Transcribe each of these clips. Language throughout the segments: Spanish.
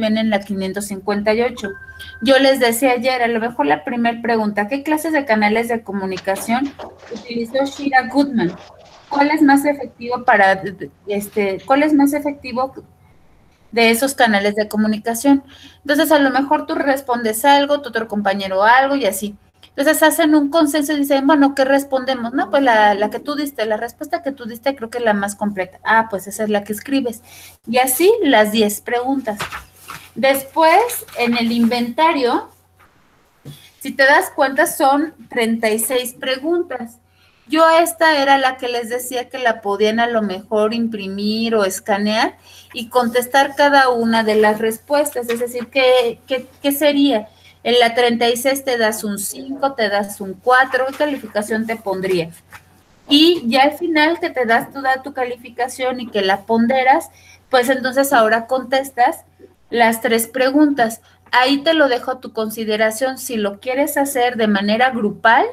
ven en la 558. Yo les decía ayer, a lo mejor la primera pregunta, ¿qué clases de canales de comunicación utilizó Shira Goodman? ¿Cuál es más efectivo cuál es más efectivo de esos canales de comunicación? Entonces, a lo mejor tú respondes algo, tu otro compañero algo y así. Entonces hacen un consenso y dicen, bueno, ¿qué respondemos? No, pues la que tú diste, la respuesta que tú diste creo que es la más completa. Ah, pues esa es la que escribes. Y así las 10 preguntas. Después, en el inventario, si te das cuenta, son 36 preguntas. Yo esta era la que les decía que la podían a lo mejor imprimir o escanear y contestar cada una de las respuestas. Es decir, ¿qué sería? En la 36 te das un 5, te das un 4, ¿qué calificación te pondría? Y ya al final que te das toda tu calificación y que la ponderas, pues entonces ahora contestas las 3 preguntas. Ahí te lo dejo a tu consideración si lo quieres hacer de manera grupal,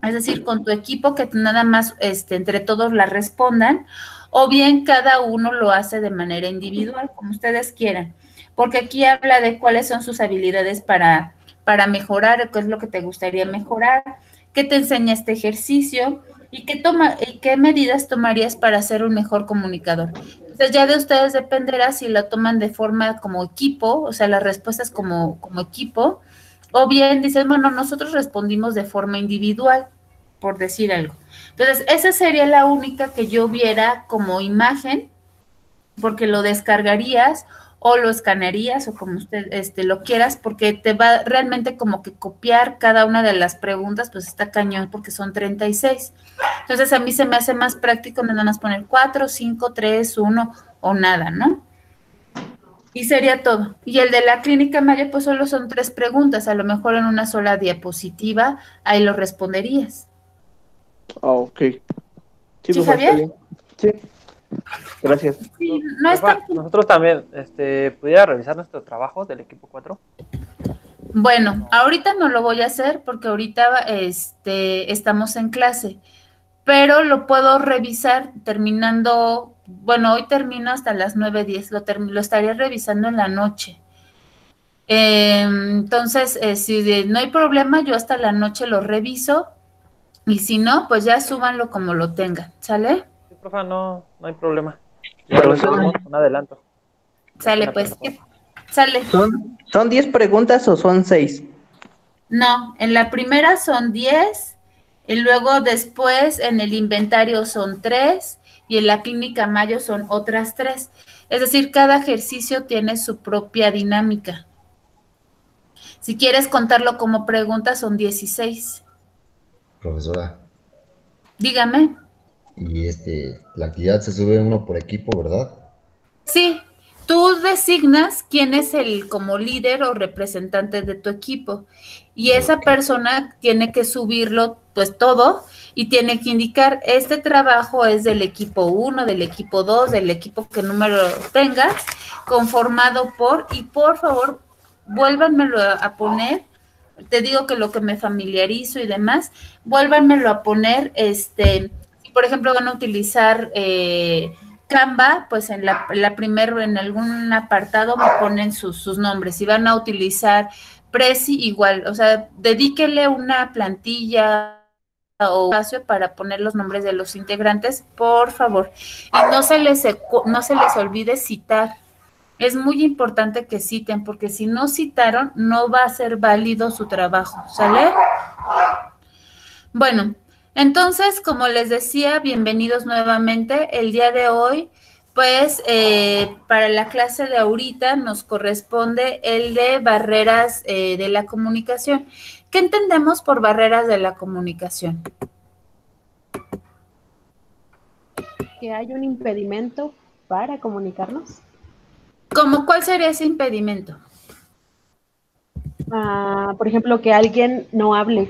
es decir, con tu equipo que nada más entre todos la respondan, o bien cada uno lo hace de manera individual, como ustedes quieran, porque aquí habla de cuáles son sus habilidades para mejorar, qué es lo que te gustaría mejorar, qué te enseña este ejercicio y qué medidas tomarías para ser un mejor comunicador. Entonces ya de ustedes dependerá si lo toman de forma como equipo, o sea, las respuestas como equipo, o bien dicen, bueno, nosotros respondimos de forma individual, por decir algo. Entonces, esa sería la única que yo viera como imagen, porque lo descargarías o lo escanearías o como usted lo quieras, porque te va realmente como que copiar cada una de las preguntas, pues está cañón porque son 36. Entonces, a mí se me hace más práctico nada más poner 4, 5, 3, 1 o nada, ¿no? Y sería todo. Y el de la clínica Mayo, pues solo son 3 preguntas, a lo mejor en una sola diapositiva, ahí lo responderías. Ok. Sí, ¿Sí, profe, está Javier? bien. Sí, gracias. Sí, no es tan... Nosotros también, ¿pudiera revisar nuestro trabajo del equipo 4? Bueno, ahorita no lo voy a hacer porque ahorita estamos en clase, pero lo puedo revisar terminando, bueno, hoy termino hasta las 9:10, lo estaría revisando en la noche. Entonces, si no hay problema, yo hasta la noche lo reviso y si no, pues ya súbanlo como lo tengan, ¿sale? Sí, profe, no hay problema. Ya lo subimos un adelanto. Sale, pues, sale. ¿Son 10 preguntas o son 6? No, en la primera son 10, y luego después en el inventario son 3, y en la clínica Mayo son otras 3. Es decir, cada ejercicio tiene su propia dinámica. Si quieres contarlo como pregunta, son 16. Profesora, Dígame. y la actividad se sube uno por equipo, ¿verdad? Sí, tú designas quién es el como líder o representante de tu equipo y esa persona tiene que subirlo pues todo y tiene que indicar este trabajo es del equipo 1, del equipo 2, del equipo que número tengas, conformado por, y por favor vuélvanmelo a poner, te digo que lo que me familiarizo y demás, vuélvanmelo a poner, si por ejemplo van a utilizar Canva, pues en primero, en algún apartado me ponen sus nombres. Si van a utilizar Prezi, igual, o sea, dedíquele una plantilla o espacio para poner los nombres de los integrantes, por favor. Y no se les olvide citar. Es muy importante que citen, porque si no citaron, no va a ser válido su trabajo, ¿sale? Bueno, entonces, como les decía, bienvenidos nuevamente. El día de hoy, pues, para la clase de ahorita nos corresponde el de barreras de la comunicación. ¿Qué entendemos por barreras de la comunicación? Que hay un impedimento para comunicarnos. ¿Cómo cuál sería ese impedimento? Por ejemplo, que alguien no hable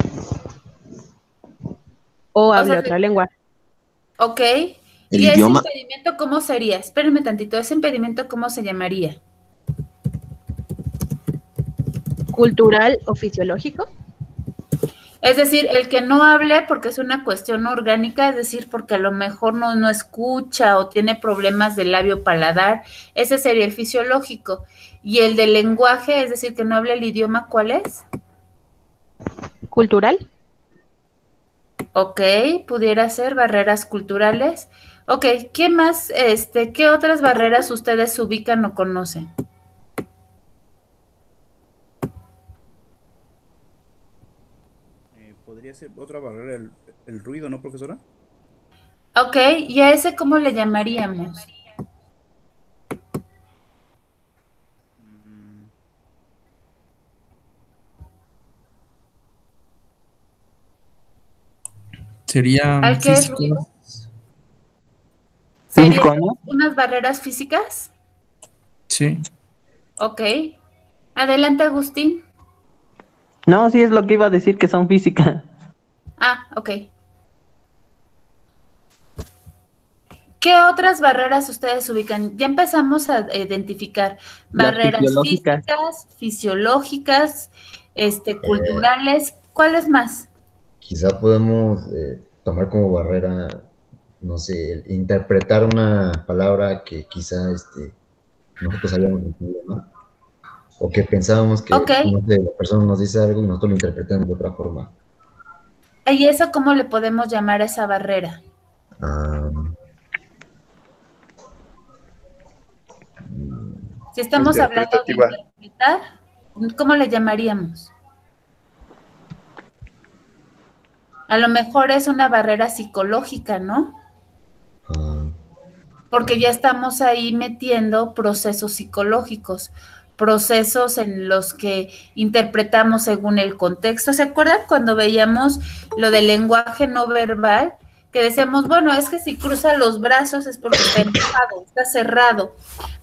o hable otra lengua. Ok. ¿Y ese impedimento cómo sería? Espérenme tantito, ¿ese impedimento cómo se llamaría? ¿Cultural o fisiológico? Es decir, el que no hable porque es una cuestión orgánica, es decir, porque a lo mejor no escucha o tiene problemas del labio paladar, ese sería el fisiológico. Y el del lenguaje, es decir, que no habla el idioma, ¿cuál es? ¿Cultural? Ok, pudiera ser barreras culturales. Ok, ¿qué más, qué otras barreras ustedes ubican o conocen? Podría ser otra barrera, el ruido, ¿no, profesora? Ok, ¿y a ese cómo le llamaríamos? Sería ¿Al qué es físico. ruido? Físico, ¿Serían ¿no? unas barreras físicas? Sí. Ok. Adelante, Agustín. No, sí es lo que iba a decir, que son físicas. Ah, ok. ¿Qué otras barreras ustedes ubican? Ya empezamos a identificar Las barreras fisiológicas. físicas, fisiológicas, culturales. ¿Cuáles más? Quizá podemos tomar como barrera, no sé, el interpretar una palabra que quizá nosotros habíamos entendido, ¿no? O que pensábamos que, Ok. no sé, la persona nos dice algo y nosotros lo interpretamos de otra forma. ¿Y eso cómo le podemos llamar a esa barrera? Ah, Si estamos hablando de Interpretativa. interpretar, ¿cómo le llamaríamos? A lo mejor es una barrera psicológica, ¿no? ah, Porque ya estamos ahí metiendo procesos psicológicos, procesos en los que interpretamos según el contexto. ¿Se acuerdan cuando veíamos lo del lenguaje no verbal? Que decíamos, bueno, es que si cruza los brazos es porque está enojado, está cerrado.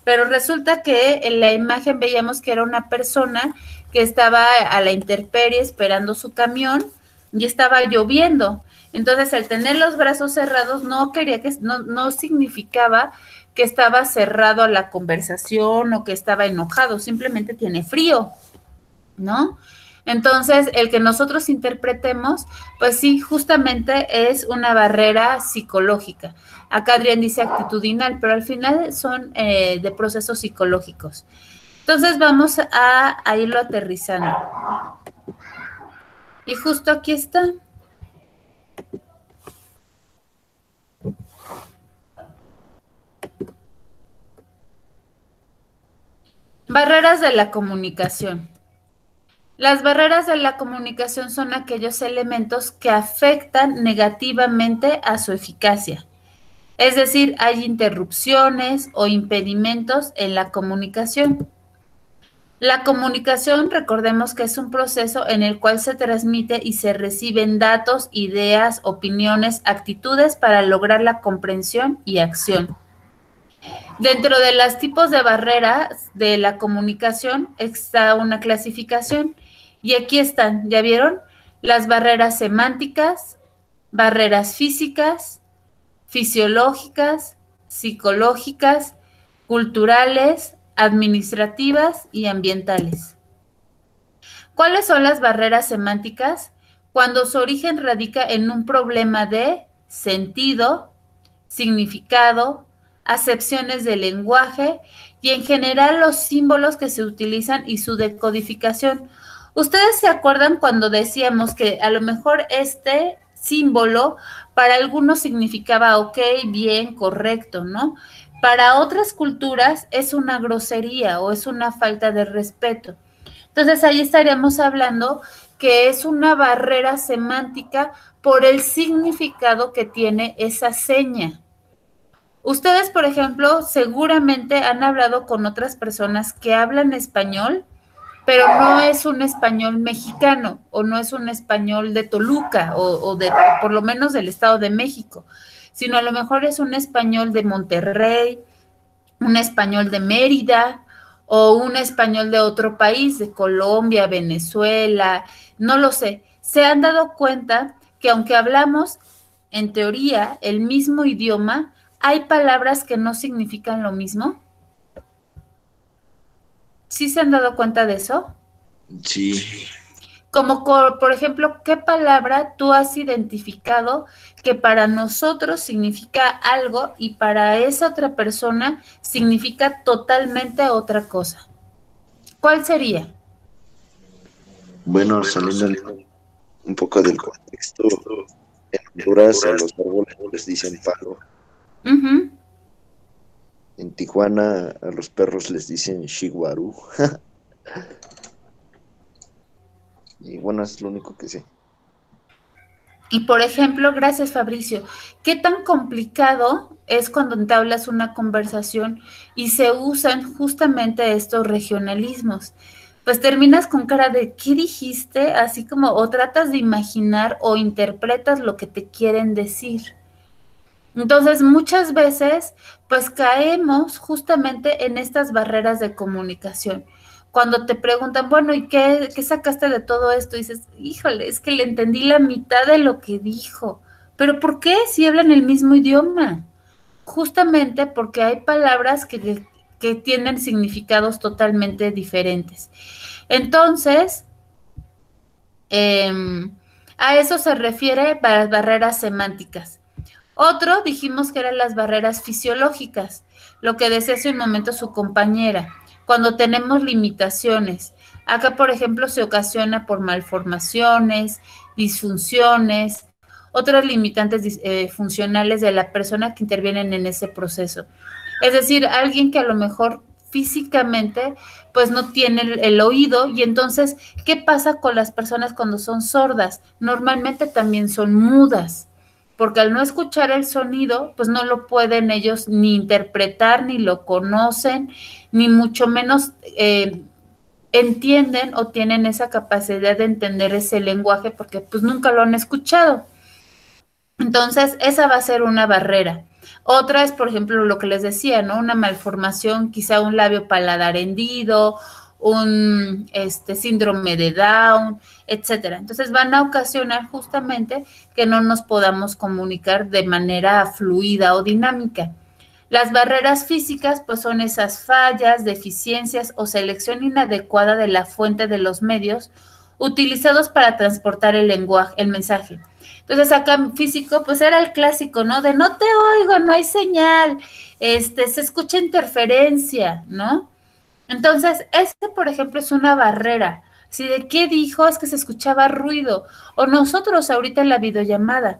Pero resulta que en la imagen veíamos que era una persona que estaba a la intemperie esperando su camión y estaba lloviendo. Entonces, el tener los brazos cerrados no significaba que estaba cerrado a la conversación o que estaba enojado, simplemente tiene frío, ¿no? Entonces, el que nosotros interpretemos, pues sí, justamente es una barrera psicológica. Acá Adrián dice actitudinal, pero al final son de procesos psicológicos. Entonces, vamos a irlo aterrizando. Y justo aquí está. Barreras de la comunicación. Las barreras de la comunicación son aquellos elementos que afectan negativamente a su eficacia. Es decir, hay interrupciones o impedimentos en la comunicación. La comunicación, recordemos que es un proceso en el cual se transmite y se reciben datos, ideas, opiniones, actitudes para lograr la comprensión y acción. Dentro de los tipos de barreras de la comunicación está una clasificación y aquí están, ¿ya vieron? Las barreras semánticas, barreras físicas, fisiológicas, psicológicas, culturales, administrativas y ambientales. ¿Cuáles son las barreras semánticas? Cuando su origen radica en un problema de sentido, significado, acepciones del lenguaje y en general los símbolos que se utilizan y su decodificación. ¿Ustedes se acuerdan cuando decíamos que a lo mejor este símbolo para algunos significaba ok, bien, correcto, ¿no? Para otras culturas es una grosería o es una falta de respeto. Entonces ahí estaríamos hablando que es una barrera semántica por el significado que tiene esa seña. Ustedes, por ejemplo, seguramente han hablado con otras personas que hablan español, pero no es un español mexicano o no es un español de Toluca o por lo menos del Estado de México, sino a lo mejor es un español de Monterrey, un español de Mérida o un español de otro país, de Colombia, Venezuela, no lo sé. Se han dado cuenta que aunque hablamos en teoría el mismo idioma, hay palabras que no significan lo mismo. ¿Sí se han dado cuenta de eso? Sí. Como por ejemplo, ¿qué palabra tú has identificado que para nosotros significa algo y para esa otra persona significa totalmente otra cosa? ¿Cuál sería? Bueno, saliendo un poco del contexto, en Honduras a los árboles les dicen palo. Ujú. En Tijuana a los perros les dicen shiguaru. Y bueno, es lo único que sé. Y por ejemplo, gracias Fabricio, ¿qué tan complicado es cuando entablas una conversación y se usan justamente estos regionalismos? Pues terminas con cara de ¿qué dijiste? Así como o tratas de imaginar o interpretas lo que te quieren decir. Entonces, muchas veces, pues caemos justamente en estas barreras de comunicación. Cuando te preguntan, bueno, ¿y qué sacaste de todo esto? Y dices, híjole, es que le entendí la mitad de lo que dijo. ¿Pero por qué si hablan el mismo idioma? Justamente porque hay palabras que tienen significados totalmente diferentes. Entonces, a eso se refiere las barreras semánticas. Otro, dijimos que eran las barreras fisiológicas, lo que decía hace un momento su compañera, cuando tenemos limitaciones. Acá, por ejemplo, se ocasiona por malformaciones, disfunciones, otras limitantes funcionales de la persona que intervienen en ese proceso. Es decir, alguien que a lo mejor físicamente pues no tiene el oído y entonces, ¿qué pasa con las personas cuando son sordas? Normalmente también son mudas porque al no escuchar el sonido, pues no lo pueden ellos ni interpretar, ni lo conocen, ni mucho menos entienden o tienen esa capacidad de entender ese lenguaje porque pues nunca lo han escuchado. Entonces, esa va a ser una barrera. Otra es, por ejemplo, lo que les decía, ¿no? Una malformación, quizá un labio paladar hendido, un síndrome de Down, etcétera. Entonces van a ocasionar justamente que no nos podamos comunicar de manera fluida o dinámica. Las barreras físicas, pues son esas fallas, deficiencias o selección inadecuada de la fuente de los medios utilizados para transportar el lenguaje, el mensaje. Entonces acá físico, pues era el clásico, ¿no? De no te oigo, no hay señal, se escucha interferencia, ¿no? Entonces, por ejemplo, es una barrera. Si de qué dijo es que se escuchaba ruido. O nosotros ahorita en la videollamada,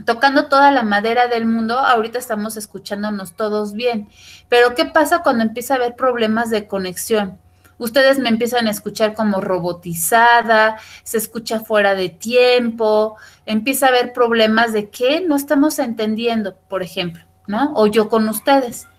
tocando toda la madera del mundo, ahorita estamos escuchándonos todos bien. Pero ¿qué pasa cuando empieza a haber problemas de conexión? Ustedes me empiezan a escuchar como robotizada, se escucha fuera de tiempo, empieza a haber problemas de que no estamos entendiendo, por ejemplo, ¿no? O yo con ustedes.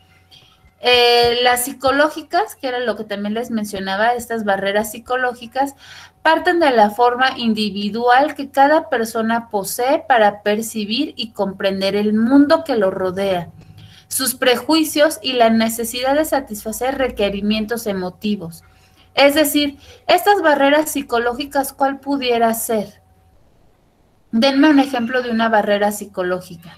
Las psicológicas, que era lo que también les mencionaba, estas barreras psicológicas, parten de la forma individual que cada persona posee para percibir y comprender el mundo que lo rodea, sus prejuicios y la necesidad de satisfacer requerimientos emotivos. Es decir, estas barreras psicológicas, ¿cuál pudiera ser? Denme un ejemplo de una barrera psicológica.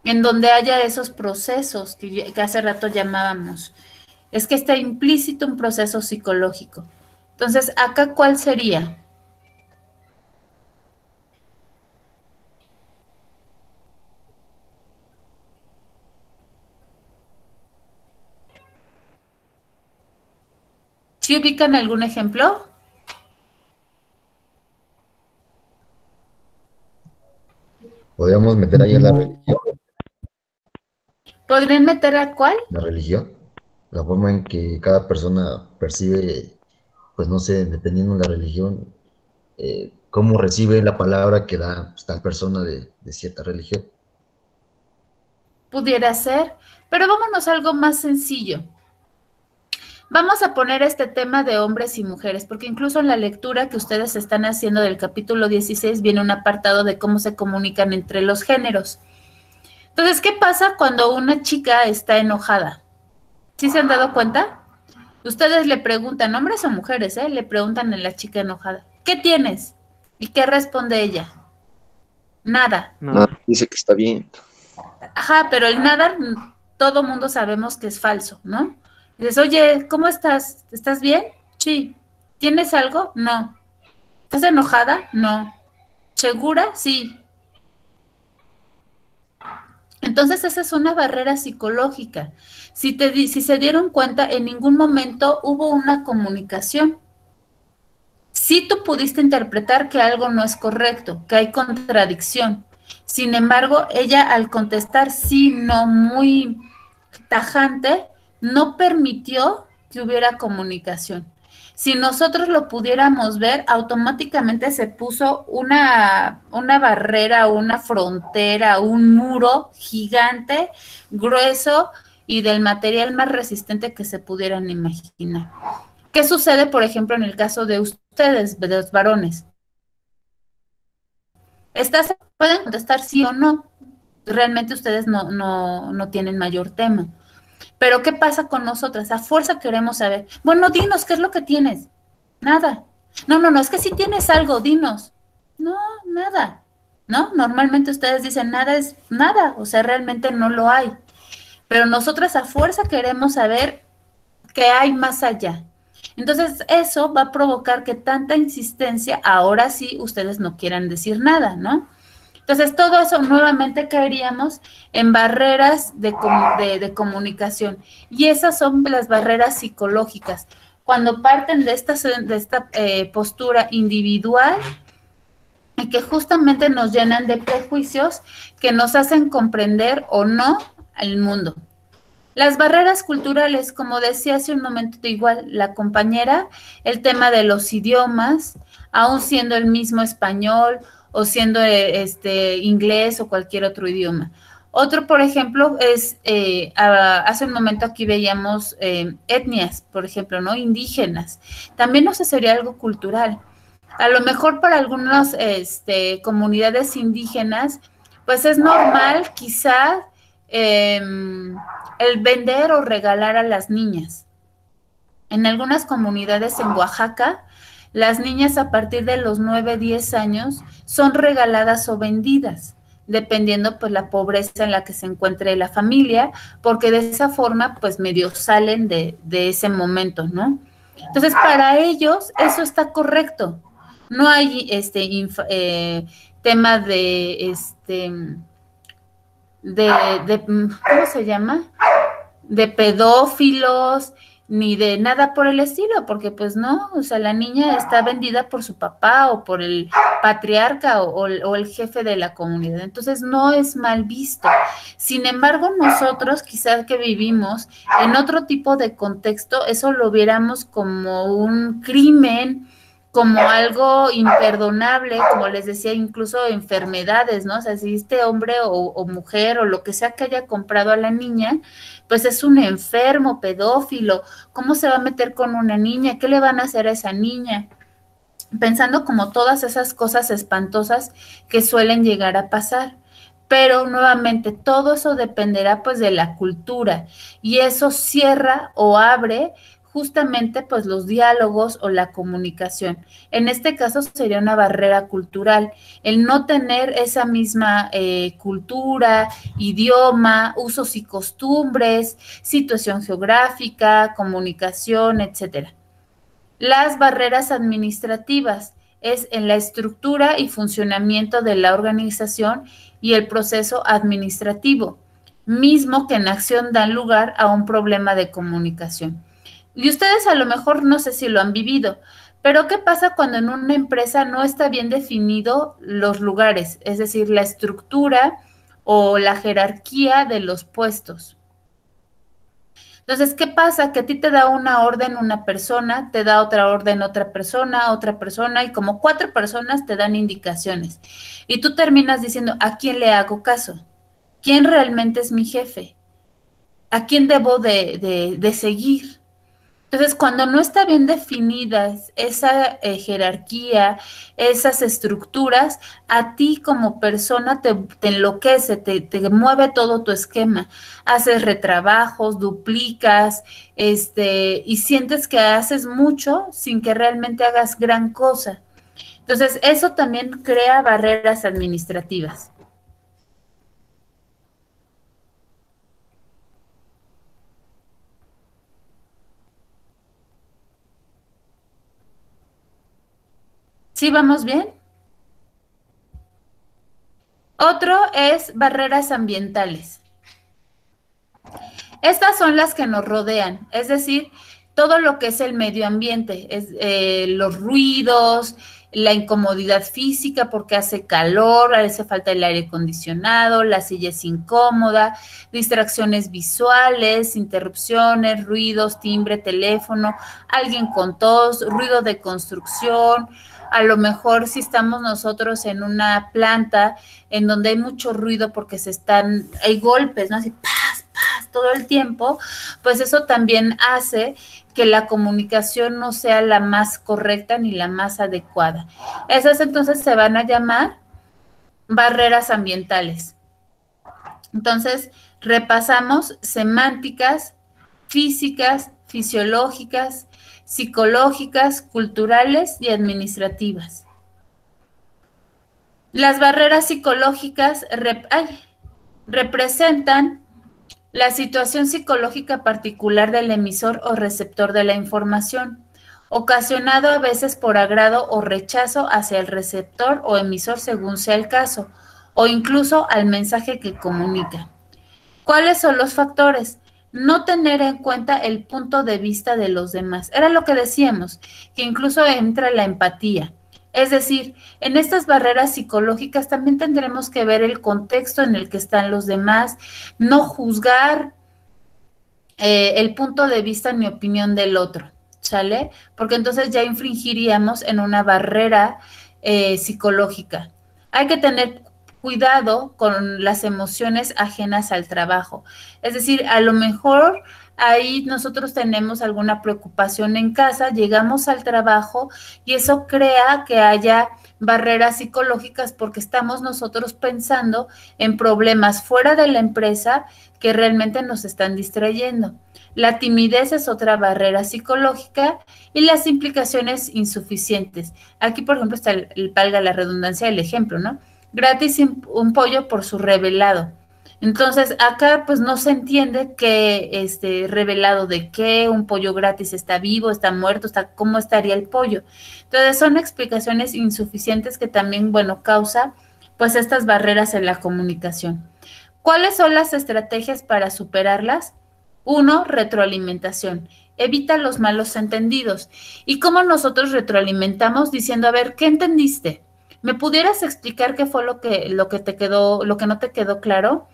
En donde haya esos procesos que hace rato llamábamos. Es que está implícito un proceso psicológico. Entonces, ¿acá cuál sería? ¿Sí ubican algún ejemplo? Podríamos meter ahí a la religión. ¿Podrían meter a cuál? La religión, la forma en que cada persona percibe, pues no sé, dependiendo de la religión, cómo recibe la palabra que da pues, tal persona de cierta religión. Pudiera ser, pero vámonos a algo más sencillo. Vamos a poner este tema de hombres y mujeres, porque incluso en la lectura que ustedes están haciendo del capítulo 16 viene un apartado de cómo se comunican entre los géneros. Entonces, ¿qué pasa cuando una chica está enojada? ¿Sí se han dado cuenta? Ustedes le preguntan, hombres o mujeres, le preguntan a la chica enojada, ¿qué tienes? ¿Y qué responde ella? Nada. No, dice que está bien. Ajá, pero el nada, todo mundo sabemos que es falso, ¿no? Dices, oye, ¿cómo estás? ¿Estás bien? Sí. ¿Tienes algo? No. ¿Estás enojada? No. ¿Segura? Sí. Entonces esa es una barrera psicológica. Si se dieron cuenta, en ningún momento hubo una comunicación. Sí tú pudiste interpretar que algo no es correcto, que hay contradicción. Sin embargo, ella al contestar sí, no, muy tajante, no permitió que hubiera comunicación. Si nosotros lo pudiéramos ver, automáticamente se puso una barrera, una frontera, un muro gigante, grueso y del material más resistente que se pudieran imaginar. ¿Qué sucede, por ejemplo, en el caso de ustedes, de los varones? Pueden contestar sí o no. Realmente ustedes no tienen mayor tema. Pero ¿qué pasa con nosotras? A fuerza queremos saber. Bueno, dinos, ¿qué es lo que tienes? Nada. No, es que si tienes algo, dinos. No, nada. ¿No? Normalmente ustedes dicen nada es nada, o sea, realmente no lo hay. Pero nosotras a fuerza queremos saber qué hay más allá. Entonces, eso va a provocar que tanta insistencia, ahora sí, ustedes no quieran decir nada, ¿no? Entonces, todo eso nuevamente caeríamos en barreras de comunicación. Y esas son las barreras psicológicas. Cuando parten de esta postura individual y que justamente nos llenan de prejuicios que nos hacen comprender o no el mundo. Las barreras culturales, como decía hace un momento igual la compañera, el tema de los idiomas, aún siendo el mismo español o siendo inglés o cualquier otro idioma. Otro, por ejemplo, es, hace un momento aquí veíamos etnias, por ejemplo, ¿no? Indígenas. También no sé, sería algo cultural. A lo mejor para algunas comunidades indígenas, pues es normal quizá el vender o regalar a las niñas. En algunas comunidades en Oaxaca, las niñas a partir de los 9, 10 años son regaladas o vendidas, dependiendo pues la pobreza en la que se encuentre la familia, porque de esa forma pues medio salen de ese momento, ¿no? Entonces, para ellos eso está correcto. No hay tema ¿cómo se llama? De pedófilos, ni de nada por el estilo, porque pues no, o sea, la niña está vendida por su papá o por el patriarca o el jefe de la comunidad, entonces no es mal visto. Sin embargo, nosotros quizás que vivimos en otro tipo de contexto, eso lo viéramos como un crimen, como algo imperdonable, como les decía, incluso enfermedades, ¿no? O sea, si este hombre o mujer o lo que sea que haya comprado a la niña, pues es un enfermo, pedófilo, ¿cómo se va a meter con una niña? ¿Qué le van a hacer a esa niña? Pensando como todas esas cosas espantosas que suelen llegar a pasar. Pero nuevamente todo eso dependerá pues de la cultura y eso cierra o abre justamente pues los diálogos o la comunicación. En este caso sería una barrera cultural, el no tener esa misma cultura, idioma, usos y costumbres, situación geográfica, comunicación, etcétera. Las barreras administrativas es en la estructura y funcionamiento de la organización y el proceso administrativo, mismo que en acción dan lugar a un problema de comunicación. Y ustedes a lo mejor no sé si lo han vivido, pero ¿qué pasa cuando en una empresa no está bien definido los lugares, es decir, la estructura o la jerarquía de los puestos? Entonces, ¿qué pasa? Que a ti te da una orden una persona, te da otra orden otra persona, y como 4 personas te dan indicaciones. Y tú terminas diciendo, ¿a quién le hago caso? ¿Quién realmente es mi jefe? ¿A quién debo de seguir? Entonces, cuando no está bien definida esa jerarquía, esas estructuras, a ti como persona te enloquece, te mueve todo tu esquema. Haces retrabajos, duplicas, y sientes que haces mucho sin que realmente hagas gran cosa. Entonces, eso también crea barreras administrativas. ¿Sí vamos bien? Otro es barreras ambientales. Estas son las que nos rodean, es decir, todo lo que es el medio ambiente, los ruidos, la incomodidad física porque hace calor, hace falta el aire acondicionado, la silla es incómoda, distracciones visuales, interrupciones, ruidos, timbre, teléfono, alguien con tos, ruido de construcción. A lo mejor si estamos nosotros en una planta en donde hay mucho ruido porque hay golpes, ¿no? Así, ¡paz! Todo el tiempo, pues eso también hace que la comunicación no sea la más correcta ni la más adecuada. Esas entonces se van a llamar barreras ambientales. Entonces, repasamos semánticas, físicas, fisiológicas, psicológicas, culturales y administrativas. Las barreras psicológicas representan la situación psicológica particular del emisor o receptor de la información, ocasionado a veces por agrado o rechazo hacia el receptor o emisor según sea el caso, o incluso al mensaje que comunica. ¿Cuáles son los factores? No tener en cuenta el punto de vista de los demás. Era lo que decíamos, que incluso entra la empatía. Es decir, en estas barreras psicológicas también tendremos que ver el contexto en el que están los demás, no juzgar el punto de vista ni opinión del otro, ¿sale? Porque entonces ya infringiríamos en una barrera psicológica. Hay que tener cuidado con las emociones ajenas al trabajo. Es decir, a lo mejor ahí nosotros tenemos alguna preocupación en casa, llegamos al trabajo y eso crea que haya barreras psicológicas porque estamos nosotros pensando en problemas fuera de la empresa que realmente nos están distrayendo. La timidez es otra barrera psicológica y las implicaciones insuficientes. Aquí, por ejemplo, está valga la redundancia del ejemplo, ¿no? Gratis un pollo por su revelado. Entonces, acá pues no se entiende qué revelado de qué, un pollo gratis está vivo, está muerto, cómo estaría el pollo. Entonces, son explicaciones insuficientes que también, bueno, causa pues estas barreras en la comunicación. ¿Cuáles son las estrategias para superarlas? 1, retroalimentación. Evita los malos entendidos. ¿Y cómo nosotros retroalimentamos? Diciendo, a ver, ¿qué entendiste? ¿Me pudieras explicar qué fue lo que no te quedó claro?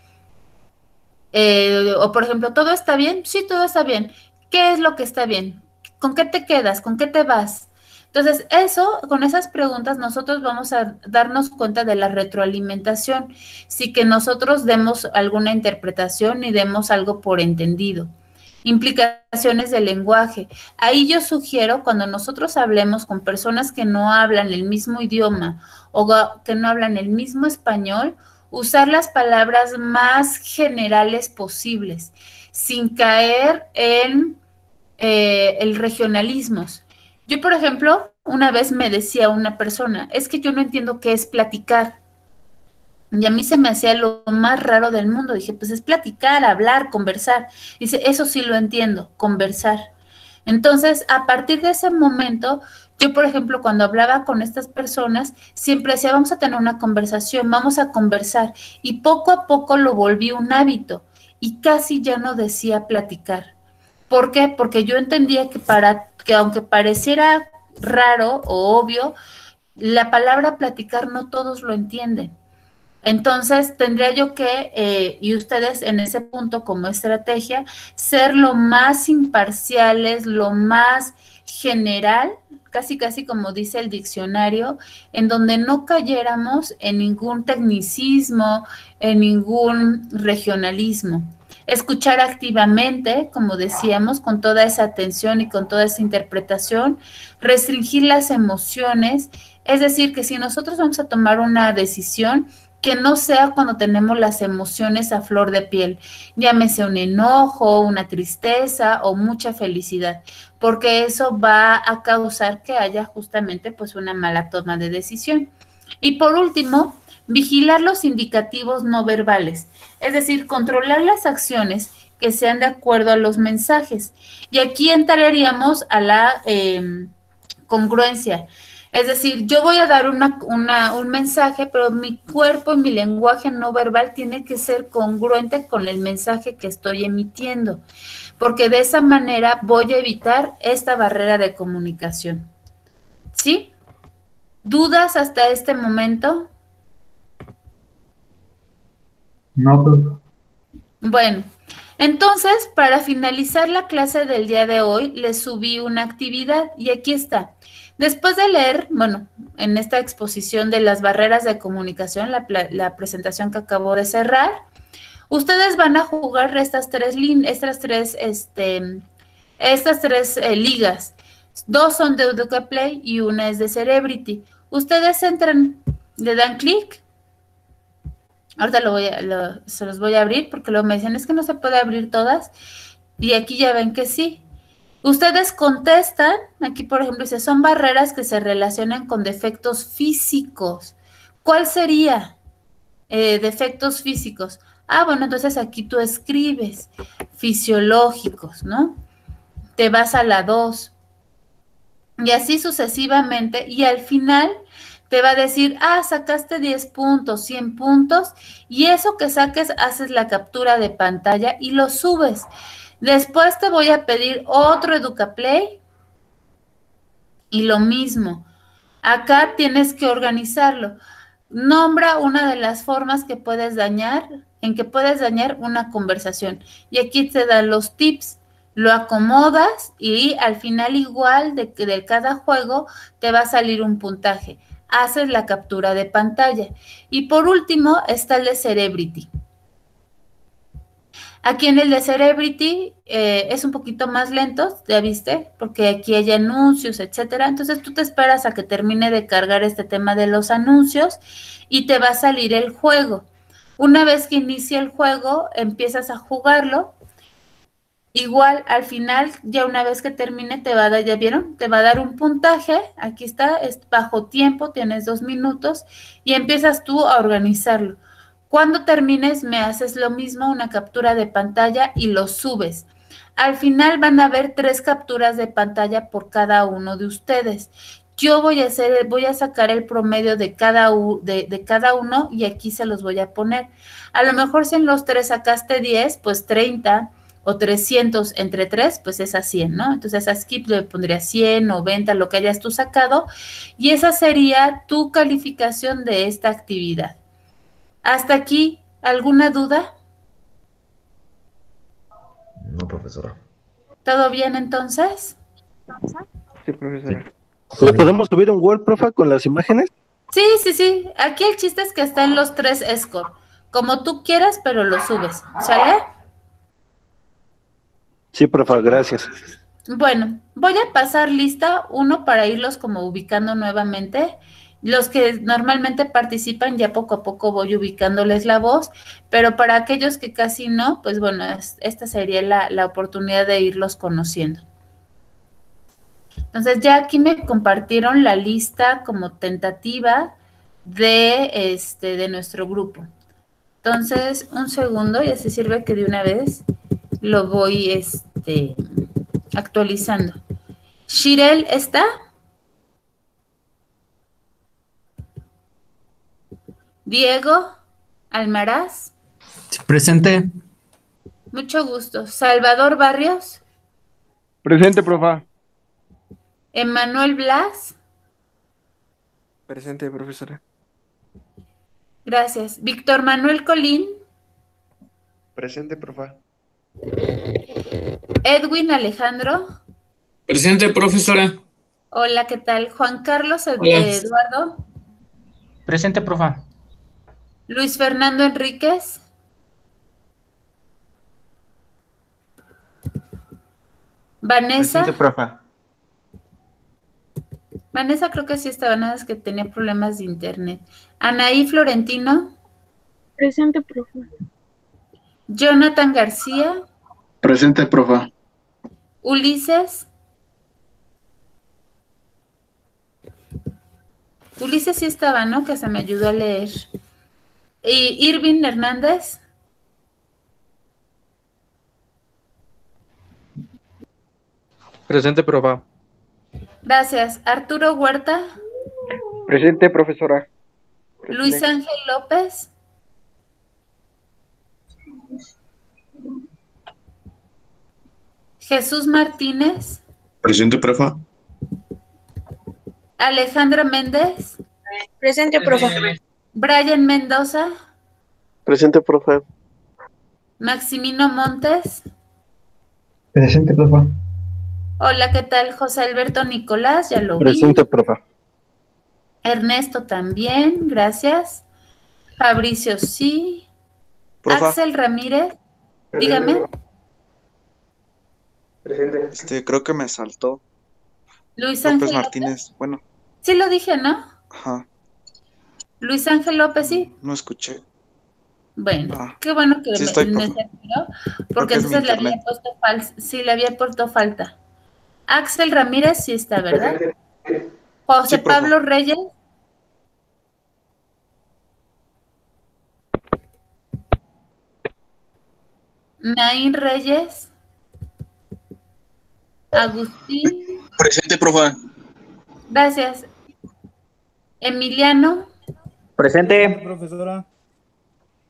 O por ejemplo, ¿todo está bien? Sí, todo está bien. ¿Qué es lo que está bien? ¿Con qué te quedas? ¿Con qué te vas? Entonces, con esas preguntas nosotros vamos a darnos cuenta de la retroalimentación, sí que nosotros demos alguna interpretación y demos algo por entendido. Implicaciones del lenguaje. Ahí yo sugiero cuando nosotros hablemos con personas que no hablan el mismo idioma o que no hablan el mismo español, usar las palabras más generales posibles, sin caer en el regionalismos. Yo, por ejemplo, una vez me decía una persona, es que yo no entiendo qué es platicar. Y a mí se me hacía lo más raro del mundo. Dije, pues es platicar, hablar, conversar. Dice, eso sí lo entiendo, conversar. Entonces, a partir de ese momento, yo, por ejemplo, cuando hablaba con estas personas, siempre decía, vamos a tener una conversación, vamos a conversar. Y poco a poco lo volví un hábito y casi ya no decía platicar. ¿Por qué? Porque yo entendía que aunque pareciera raro o obvio, la palabra platicar no todos lo entienden. Entonces, tendría yo que, y ustedes en ese punto como estrategia, ser lo más imparciales, lo más general, casi como dice el diccionario, en donde no cayéramos en ningún tecnicismo, en ningún regionalismo. Escuchar activamente, como decíamos, con toda esa atención y con toda esa interpretación, restringir las emociones, es decir, que si nosotros vamos a tomar una decisión, que no sea cuando tenemos las emociones a flor de piel, llámese un enojo, una tristeza o mucha felicidad, porque eso va a causar que haya justamente pues una mala toma de decisión. Y por último, vigilar los indicativos no verbales, es decir, controlar las acciones que sean de acuerdo a los mensajes. Y aquí entraríamos a la congruencia. Es decir, yo voy a dar un mensaje, pero mi cuerpo y mi lenguaje no verbal tiene que ser congruente con el mensaje que estoy emitiendo, porque de esa manera voy a evitar esta barrera de comunicación. ¿Sí? ¿Dudas hasta este momento? No, pues, Bueno, entonces, para finalizar la clase del día de hoy, les subí una actividad y aquí está. Después de leer, bueno, en esta exposición de las barreras de comunicación, la presentación que acabo de cerrar, ustedes van a jugar estas tres ligas. Dos son de Educaplay y una es de Cerebrity. Ustedes entran, le dan clic. Ahorita se los voy a abrir porque luego me dicen, es que no se puede abrir todas. Y aquí ya ven que sí. Ustedes contestan, aquí por ejemplo dice, son barreras que se relacionan con defectos físicos. ¿Cuál sería? Defectos físicos. Ah, bueno, entonces aquí tú escribes fisiológicos, ¿no? Te vas a la 2. Y así sucesivamente. Y al final te va a decir, sacaste 10 puntos, 100 puntos. Y eso que saques, haces la captura de pantalla y lo subes. Después te voy a pedir otro Educaplay y lo mismo. Acá tienes que organizarlo. Nombra una de las formas que puedes dañar, en que puedes dañar una conversación. Y aquí te dan los tips. Lo acomodas y al final igual de cada juego te va a salir un puntaje. Haces la captura de pantalla. Y por último está el de Cerebrity. Aquí en el de Cerebrity es un poquito más lento, ¿ya viste? Porque aquí hay anuncios, etcétera. Entonces tú te esperas a que termine de cargar este tema de los anuncios y te va a salir el juego. Una vez que inicie el juego, empiezas a jugarlo. Igual al final, ya una vez que termine, te va a dar, ¿ya vieron? Te va a dar un puntaje. Aquí está, es bajo tiempo, tienes 2 minutos y empiezas tú a organizarlo. Cuando termines, me haces lo mismo, una captura de pantalla y lo subes. Al final van a haber 3 capturas de pantalla por cada uno de ustedes. Yo voy a sacar el promedio de cada uno y aquí se los voy a poner. A lo mejor si en los 3 sacaste 10, pues 30 o 300 entre 3, pues es a 100, ¿no? Entonces a Skip le pondría 100, 90, lo que hayas tú sacado, y esa sería tu calificación de esta actividad. ¿Hasta aquí alguna duda? No, profesora. ¿Todo bien entonces? Sí, profesora. ¿Le podemos subir un Word, profa, con las imágenes? Sí. Aquí el chiste es que está en los 3 score. Como tú quieras, pero lo subes. ¿Sale? Sí, profa, gracias. Bueno, voy a pasar lista uno para irlos como ubicando nuevamente. Los que normalmente participan, ya poco a poco voy ubicándoles la voz, pero para aquellos que casi no, pues bueno, esta sería la oportunidad de irlos conociendo. Entonces ya aquí me compartieron la lista como tentativa de nuestro grupo. Entonces, un segundo, y así sirve que de una vez lo voy actualizando. ¿Shirel está? Diego Almaraz. Presente. Mucho gusto. Salvador Barrios. Presente, profa. Emanuel Blas. Presente, profesora. Gracias. Víctor Manuel Colín. Presente, profa. Edwin Alejandro. Presente, profesora. Hola, ¿qué tal? Juan Carlos Hola. Eduardo. Presente, profa. Luis Fernando Enríquez. Vanessa. Presente, profa. Vanessa creo que sí estaba, nada más que tenía problemas de internet. Anaí Florentino. Presente, profe. Jonathan García. Presente, profa. Ulises. Ulises sí estaba, ¿no? Que se me ayudó a leer. Y Irving Hernández. Presente, profa. Gracias. Arturo Huerta. Presente, profesora. Luis Ángel López. Jesús Martínez. Presente, profa. Alejandra Méndez. Presente, profe. Brian Mendoza. Presente, profe. Maximino Montes. Presente, profe. Hola, ¿qué tal? José Alberto Nicolás, ya lo vi. Presente, profe. Ernesto también, gracias. Fabricio, sí. Profa. Axel Ramírez, dígame. Creo que me saltó. Luis López Ángel Martínez. Bueno, López. Sí lo dije, ¿no? ajá. Luis Ángel López, sí. No escuché. Bueno, qué bueno que Sí estoy, me profe. enteró, Creo porque que es mi entonces le había internet. puesto falta. Sí, le había puesto falta. Axel Ramírez, sí está, ¿verdad? José Sí, profe. Pablo Reyes. Naín Reyes. Agustín. Presente, profa. Gracias. Emiliano. Presente. Profesora.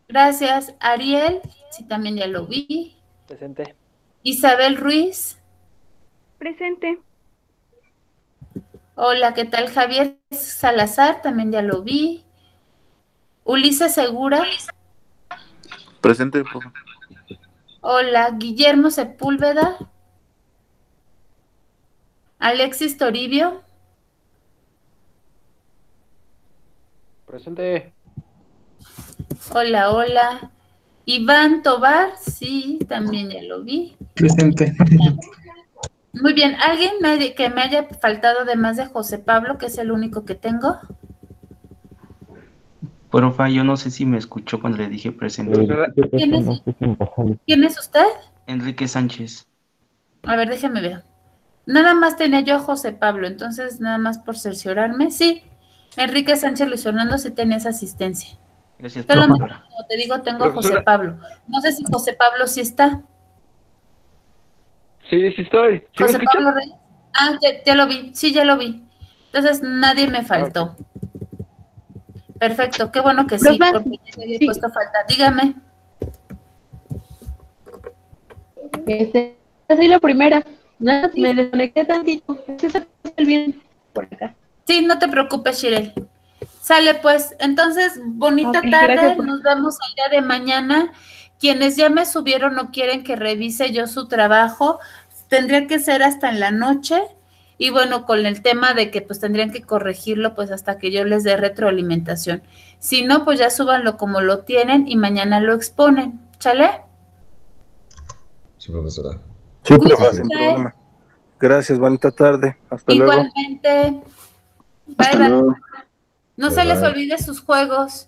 Gracias. Ariel. Sí, también ya lo vi. Presente. Isabel Ruiz. Presente. Hola, ¿qué tal? Javier Salazar, también ya lo vi. Ulises Segura. Presente, profe. Hola, Guillermo Sepúlveda. Alexis Toribio. Presente. Hola, hola. Iván Tobar, sí, también ya lo vi. Presente. Muy bien, ¿alguien que me haya faltado además de José Pablo, que es el único que tengo? Profa, yo no sé si me escuchó cuando le dije presente. ¿Quién es usted? Enrique Sánchez. A ver, déjeme ver. Nada más tenía yo a José Pablo, entonces nada más por cerciorarme. Sí, Enrique Sánchez Luis Fernando sí tenía esa asistencia. Gracias, Solamente, profa. como te digo, tengo a José Pablo. No sé si José Pablo sí está. Sí, sí estoy. ¿Sí me José escuchas? Pablo Reyes. Ah, ya lo vi, sí, ya lo vi. Entonces nadie me faltó. Perfecto, qué bueno que sí, Profe, porque ya le había puesto falta. Dígame. Soy la primera. No, me desconecté tantito. El bien por acá. Sí, no te preocupes, Shirel. Sale pues, entonces, bonita Ok, tarde, gracias, profe. nos vemos el día de mañana. Quienes ya me subieron no quieren que revise yo su trabajo, tendría que ser hasta en la noche, y bueno, con el tema de que pues tendrían que corregirlo pues hasta que yo les dé retroalimentación. Si no, pues ya súbanlo como lo tienen y mañana lo exponen, ¿chale? Sí, profesora. Sí, profe, Cuídense. sin problema. Gracias, bonita tarde. Hasta luego. Igualmente. Bye, Hasta bye. luego. No Bye, se les bye. olvide sus juegos.